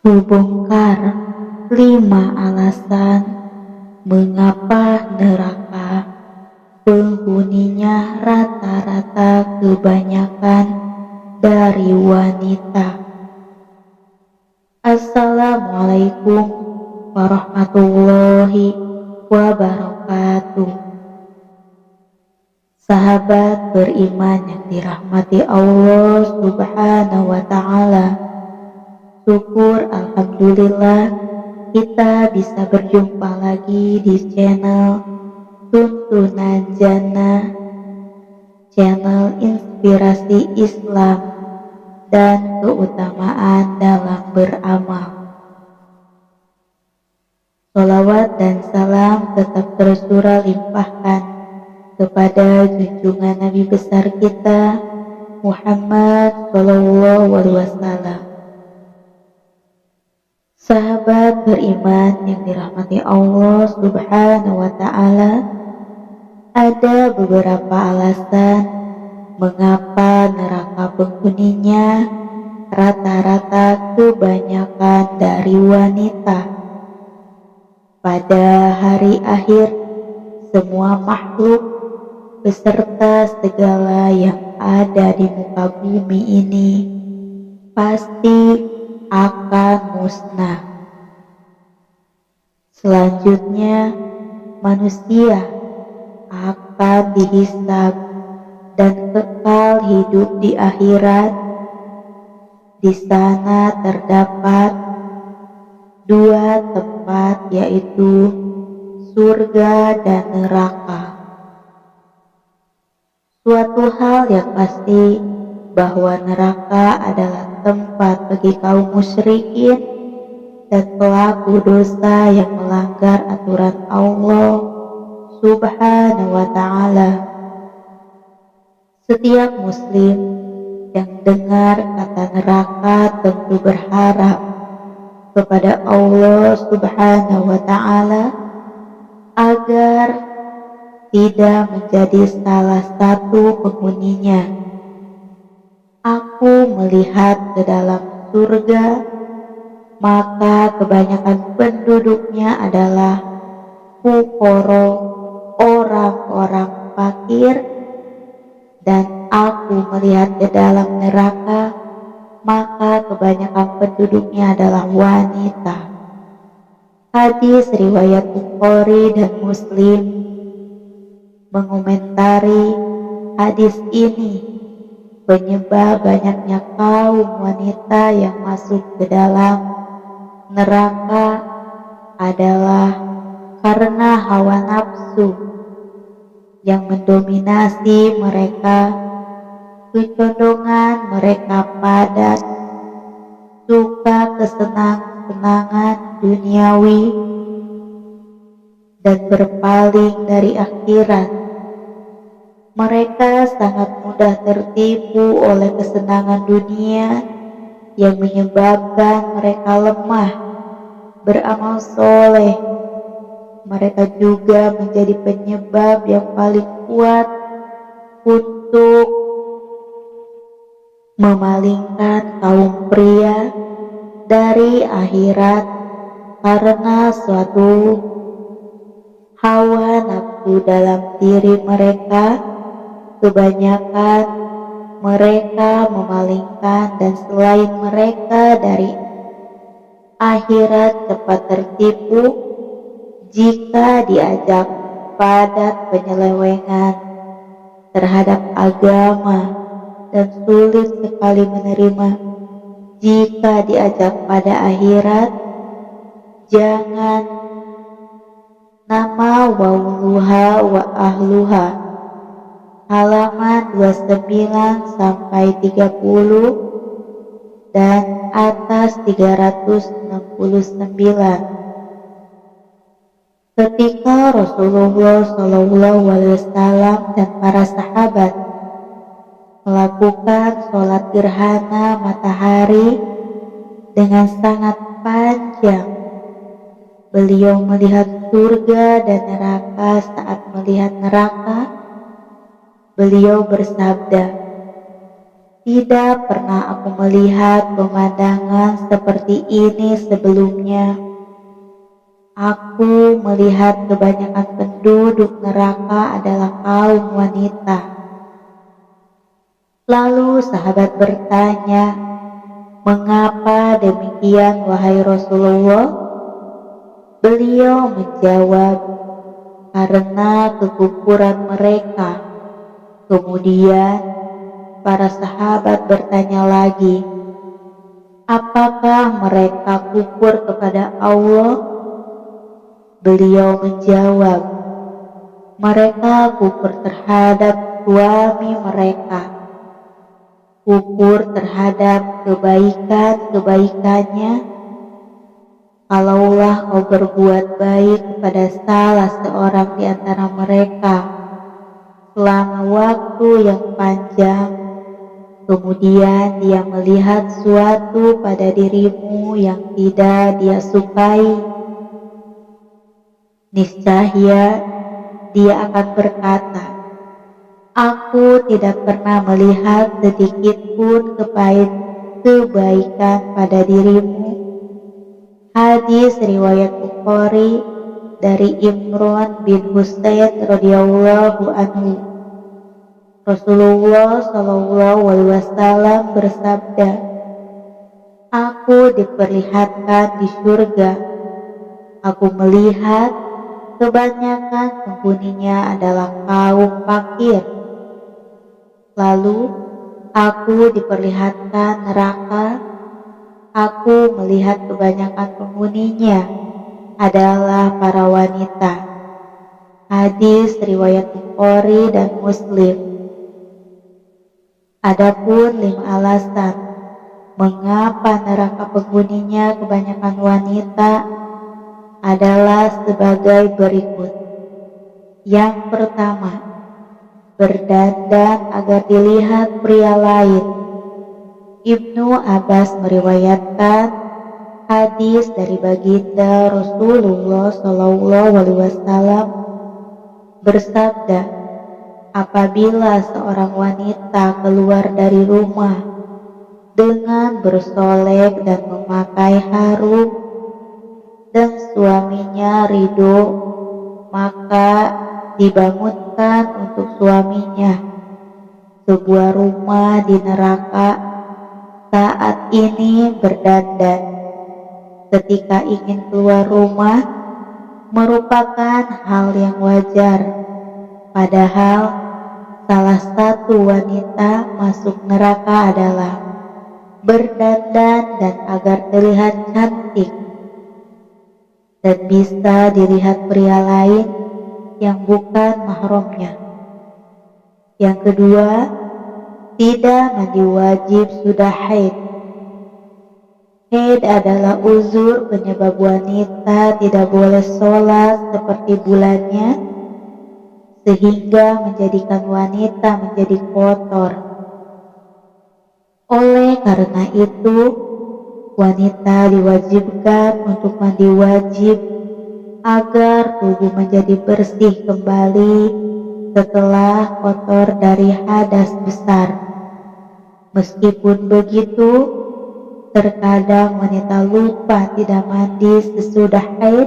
Kubongkar 5 alasan mengapa neraka penghuninya rata-rata kebanyakan dari wanita. Assalamualaikum warahmatullahi wabarakatuh. Sahabat beriman yang dirahmati Allah Subhanahu wa Ta'ala, syukur alhamdulillah kita bisa berjumpa lagi di channel Tuntunan Jannah, channel inspirasi Islam dan keutamaan dalam beramal. Sholawat dan salam tetap tercurah limpahkan kepada junjungan Nabi besar kita Muhammad Shallallahu Alaihi Wasallam. Sahabat beriman yang dirahmati Allah Subhanahu wa Ta'ala, ada beberapa alasan mengapa neraka penghuninya rata-rata kebanyakan dari wanita. Pada hari akhir, semua makhluk beserta segala yang ada di muka bumi ini pasti akan musnah. Selanjutnya, manusia akan dihisab dan kekal hidup di akhirat. Di sana terdapat 2 tempat, yaitu surga dan neraka. Suatu hal yang pasti bahwa neraka adalah tempat bagi kaum musyrikin dan pelaku dosa yang melanggar aturan Allah Subhanahu wa Ta'ala. Setiap muslim yang dengar kata neraka tentu berharap kepada Allah Subhanahu wa Ta'ala agar tidak menjadi salah satu penghuninya. Aku melihat ke dalam surga, maka kebanyakan penduduknya adalah fuqara, orang-orang fakir, dan aku melihat ke dalam neraka, maka kebanyakan penduduknya adalah wanita. Hadis riwayat Bukhari dan Muslim mengomentari hadis ini. Penyebab banyaknya kaum wanita yang masuk ke dalam neraka adalah karena hawa nafsu yang mendominasi mereka, kecondongan mereka pada suka kesenangan duniawi dan berpaling dari akhirat. Mereka sangat mudah tertipu oleh kesenangan dunia yang menyebabkan mereka lemah beramal soleh. Mereka juga menjadi penyebab yang paling kuat untuk memalingkan kaum pria dari akhirat karena suatu hawa nafsu dalam diri mereka. Kebanyakan mereka memalingkan dan selain mereka dari akhirat cepat tertipu jika diajak pada penyelewengan terhadap agama dan sulit sekali menerima jika diajak pada akhirat. Jangan nama wauluha wa ahluha, halaman 29 sampai 30 dan atas 369. Ketika Rasulullah Shallallahu Alaihi Wasallam dan para sahabat melakukan sholat gerhana matahari dengan sangat panjang, beliau melihat surga dan neraka. Saat melihat neraka, beliau bersabda, Tidak pernah aku melihat pemandangan seperti ini sebelumnya. Aku melihat kebanyakan penduduk neraka adalah kaum wanita. Lalu sahabat bertanya, "Mengapa demikian, wahai Rasulullah?" Beliau menjawab, "Karena kekufuran mereka." Kemudian para sahabat bertanya lagi, "Apakah mereka kufur kepada Allah?" Beliau menjawab, "Mereka kufur terhadap suami mereka, kufur terhadap kebaikan-kebaikannya. Kalaulah kau berbuat baik kepada salah seorang di antara mereka selama waktu yang panjang, kemudian dia melihat suatu pada dirimu yang tidak dia sukai, niscaya dia akan berkata, 'Aku tidak pernah melihat sedikit pun kebaikan pada dirimu.'" Hadis riwayat Bukhari dari Imran bin Husain radhiyallahu anhu. Rasulullah Shallallahu alaihi wasallam bersabda, "Aku diperlihatkan di surga. Aku melihat kebanyakan penghuninya adalah kaum fakir. Lalu aku diperlihatkan neraka. Aku melihat kebanyakan penghuninya adalah para wanita." Hadis riwayat Bukhari dan Muslim. Adapun 5 alasan mengapa neraka penghuninya kebanyakan wanita adalah sebagai berikut. Yang pertama, berdandan agar dilihat pria lain. Ibnu Abbas meriwayatkan hadis dari baginda Rasulullah Shallallahu alaihi wasallam bersabda, "Apabila seorang wanita keluar dari rumah dengan bersolek dan memakai harum dan suaminya ridho, maka dibangunkan untuk suaminya sebuah rumah di neraka. Saat ini berdandan ketika ingin keluar rumah merupakan hal yang wajar, padahal salah satu wanita masuk neraka adalah berdandan dan agar terlihat cantik dan bisa dilihat pria lain yang bukan mahramnya. Yang kedua, tidak mandi wajib sudah haid. Haid adalah uzur penyebab wanita tidak boleh sholat seperti bulannya, sehingga menjadikan wanita menjadi kotor. Oleh karena itu, wanita diwajibkan untuk mandi wajib agar tubuh menjadi bersih kembali setelah kotor dari hadas besar. Meskipun begitu, terkadang wanita lupa tidak mandi sesudah haid.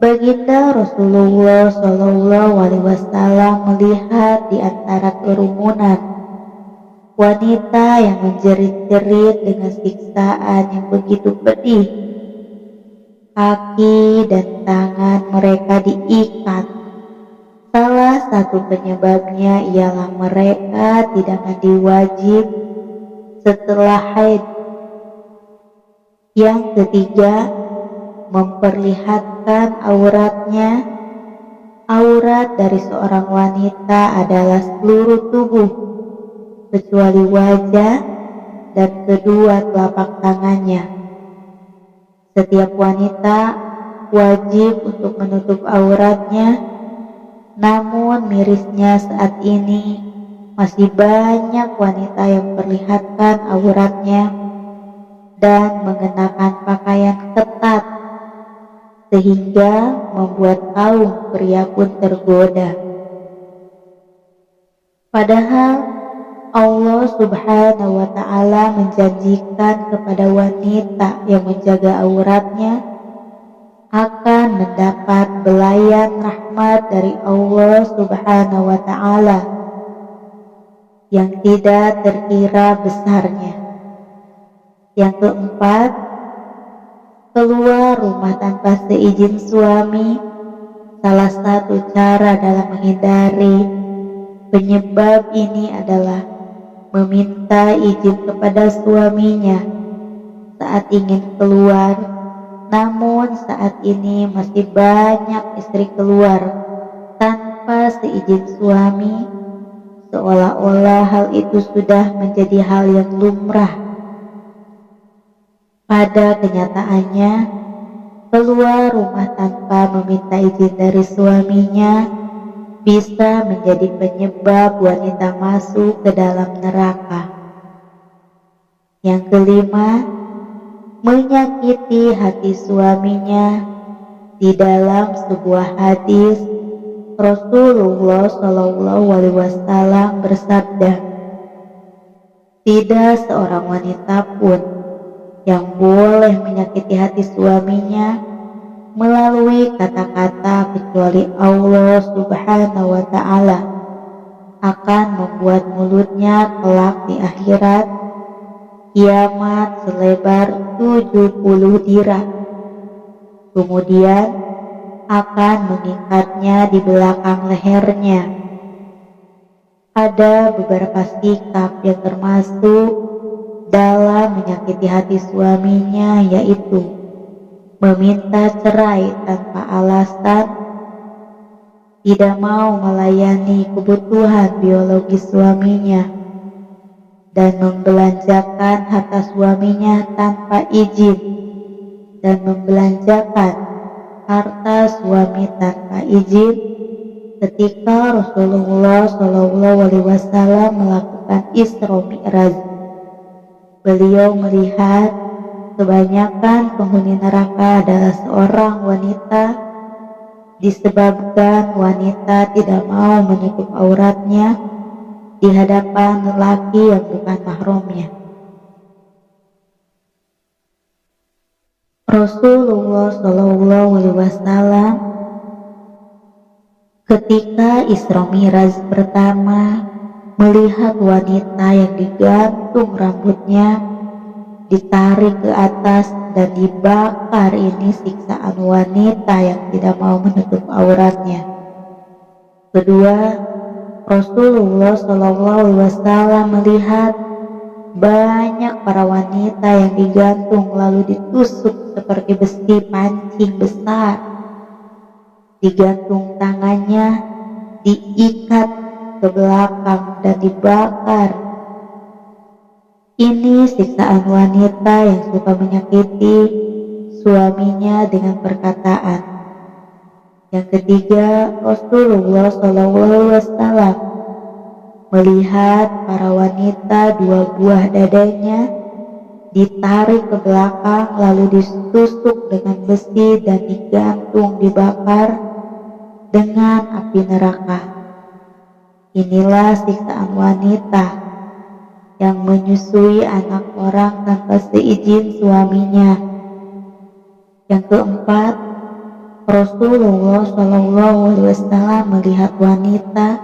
Baginda Rasulullah Shallallahu alaihi wasallam melihat di antara kerumunan wanita yang menjerit-jerit dengan siksaan yang begitu pedih. Kaki dan tangan mereka diikat. Salah satu penyebabnya ialah mereka tidak mandi wajib setelah haid. Yang ketiga, memperlihatkan auratnya. Aurat dari seorang wanita adalah seluruh tubuh, kecuali wajah dan kedua telapak tangannya. Setiap wanita wajib untuk menutup auratnya. Namun mirisnya saat ini masih banyak wanita yang memperlihatkan auratnya dan mengenakan pakaian ketat sehingga membuat kaum pria pun tergoda. Padahal Allah Subhanahu wa Ta'ala menjanjikan kepada wanita yang menjaga auratnya akan mendapat belayan rahmat dari Allah Subhanahu wa Ta'ala yang tidak terkira besarnya. Yang keempat, keluar rumah tanpa seizin suami salah satu cara dalam menghindari penyebab ini adalah meminta izin kepada suaminya saat ingin keluar. Namun saat ini masih banyak istri keluar tanpa seizin suami, seolah-olah hal itu sudah menjadi hal yang lumrah. Pada kenyataannya, keluar rumah tanpa meminta izin dari suaminya bisa menjadi penyebab wanita masuk ke dalam neraka. Yang kelima, menyakiti hati suaminya. Di dalam sebuah hadis, Rasulullah SAW bersabda, tidak seorang wanita pun yang boleh menyakiti hati suaminya melalui kata-kata kecuali Allah Subhanahu wa Ta'ala akan membuat mulutnya kelak di akhirat kiamat selebar 70 dirham. Kemudian akan mengikatnya di belakang lehernya. Ada beberapa sikap yang termasuk dalam menyakiti hati suaminya, yaitu meminta cerai tanpa alasan, tidak mau melayani kebutuhan biologis suaminya, dan membelanjakan harta suaminya tanpa izin, dan membelanjakan harta suami tanpa izin ketika Rasulullah SAW melakukan Isra Mi'raj. Beliau melihat kebanyakan penghuni neraka adalah seorang wanita disebabkan wanita tidak mau menutup auratnya di hadapan lelaki yang bukan mahramnya. Rasulullah SAW ketika Isra Mi'raj pertama melihat wanita yang digantung rambutnya, ditarik ke atas dan dibakar. Ini siksaan wanita yang tidak mau menutup auratnya. Kedua, Rasulullah SAW melihat banyak para wanita yang digantung lalu ditusuk seperti besi pancing besar. Digantung tangannya, diikat ke belakang dan dibakar. Ini siksaan wanita yang suka menyakiti suaminya dengan perkataan. Yang ketiga, Rasulullah SAW melihat para wanita dua buah dadanya ditarik ke belakang lalu ditusuk dengan besi dan digantung dibakar dengan api neraka. Inilah siksaan wanita yang menyusui anak orang tanpa seizin suaminya. Yang keempat, Rasulullah SAW melihat wanita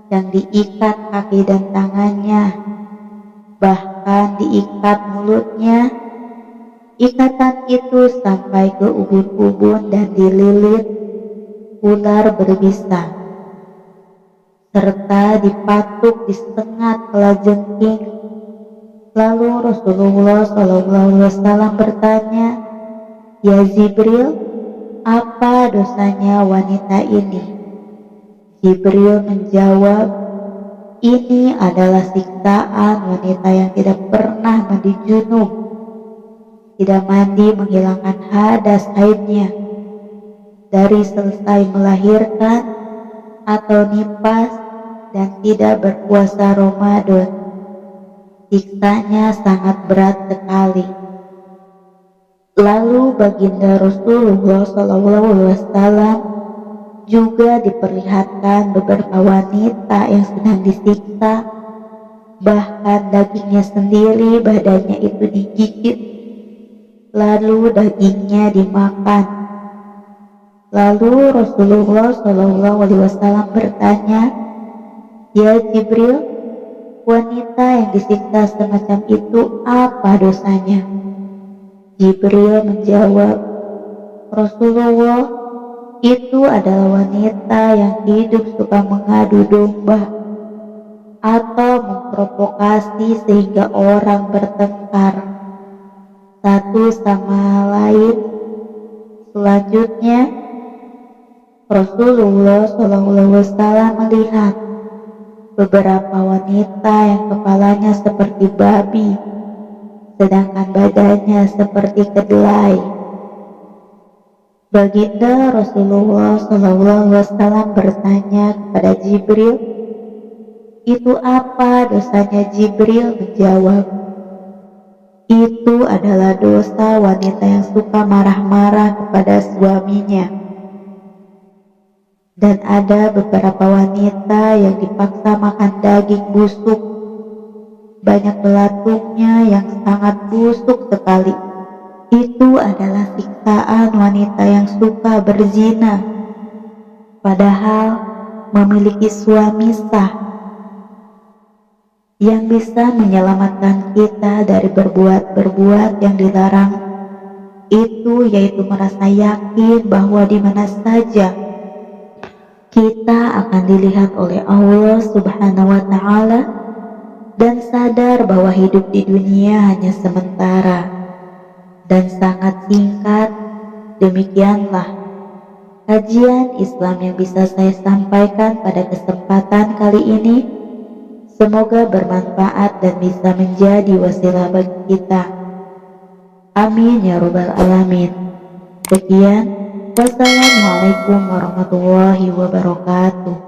yang diikat kaki dan tangannya, bahkan diikat mulutnya. Ikatan itu sampai ke ubun-ubun dan dililit ular berbisa, serta dipatuk di sengat kalajengking. Lalu Rasulullah SAW bertanya, "Ya Jibril, apa dosanya wanita ini?" Jibril menjawab, "Ini adalah siksaan wanita yang tidak pernah mandi junub, tidak mandi menghilangkan hadas haidnya dari selesai melahirkan atau nifas, dan tidak berpuasa Ramadan. Siksanya sangat berat sekali." Lalu baginda Rasulullah SAW juga diperlihatkan beberapa wanita yang sedang disiksa Bahkan dagingnya sendiri badannya itu digigit, lalu dagingnya dimakan. Lalu Rasulullah SAW bertanya, "Ya Jibril, wanita yang disiksa semacam itu apa dosanya?" Jibril menjawab, "Rasulullah, itu adalah wanita yang hidup suka mengadu domba atau memprovokasi sehingga orang bertengkar satu sama lain." Selanjutnya, Rasulullah SAW melihat beberapa wanita yang kepalanya seperti babi, sedangkan badannya seperti kedelai. Baginda Rasulullah SAW bertanya kepada Jibril, "Itu apa dosanya?" Jibril menjawab, "Itu adalah dosa wanita yang suka marah-marah kepada suaminya." Dan ada beberapa wanita yang dipaksa makan daging busuk, banyak belatungnya yang sangat busuk sekali. Itu adalah siksaan wanita yang suka berzina, padahal memiliki suami sah. Yang bisa menyelamatkan kita dari berbuat yang dilarang itu yaitu merasa yakin bahwa di mana saja kita akan dilihat oleh Allah Subhanahu wa Ta'ala, dan sadar bahwa hidup di dunia hanya sementara dan sangat singkat. Demikianlah kajian Islam yang bisa saya sampaikan pada kesempatan kali ini. Semoga bermanfaat dan bisa menjadi wasilah bagi kita. Amin ya Rabbal Alamin. Sekian, wassalamualaikum warahmatullahi wabarakatuh.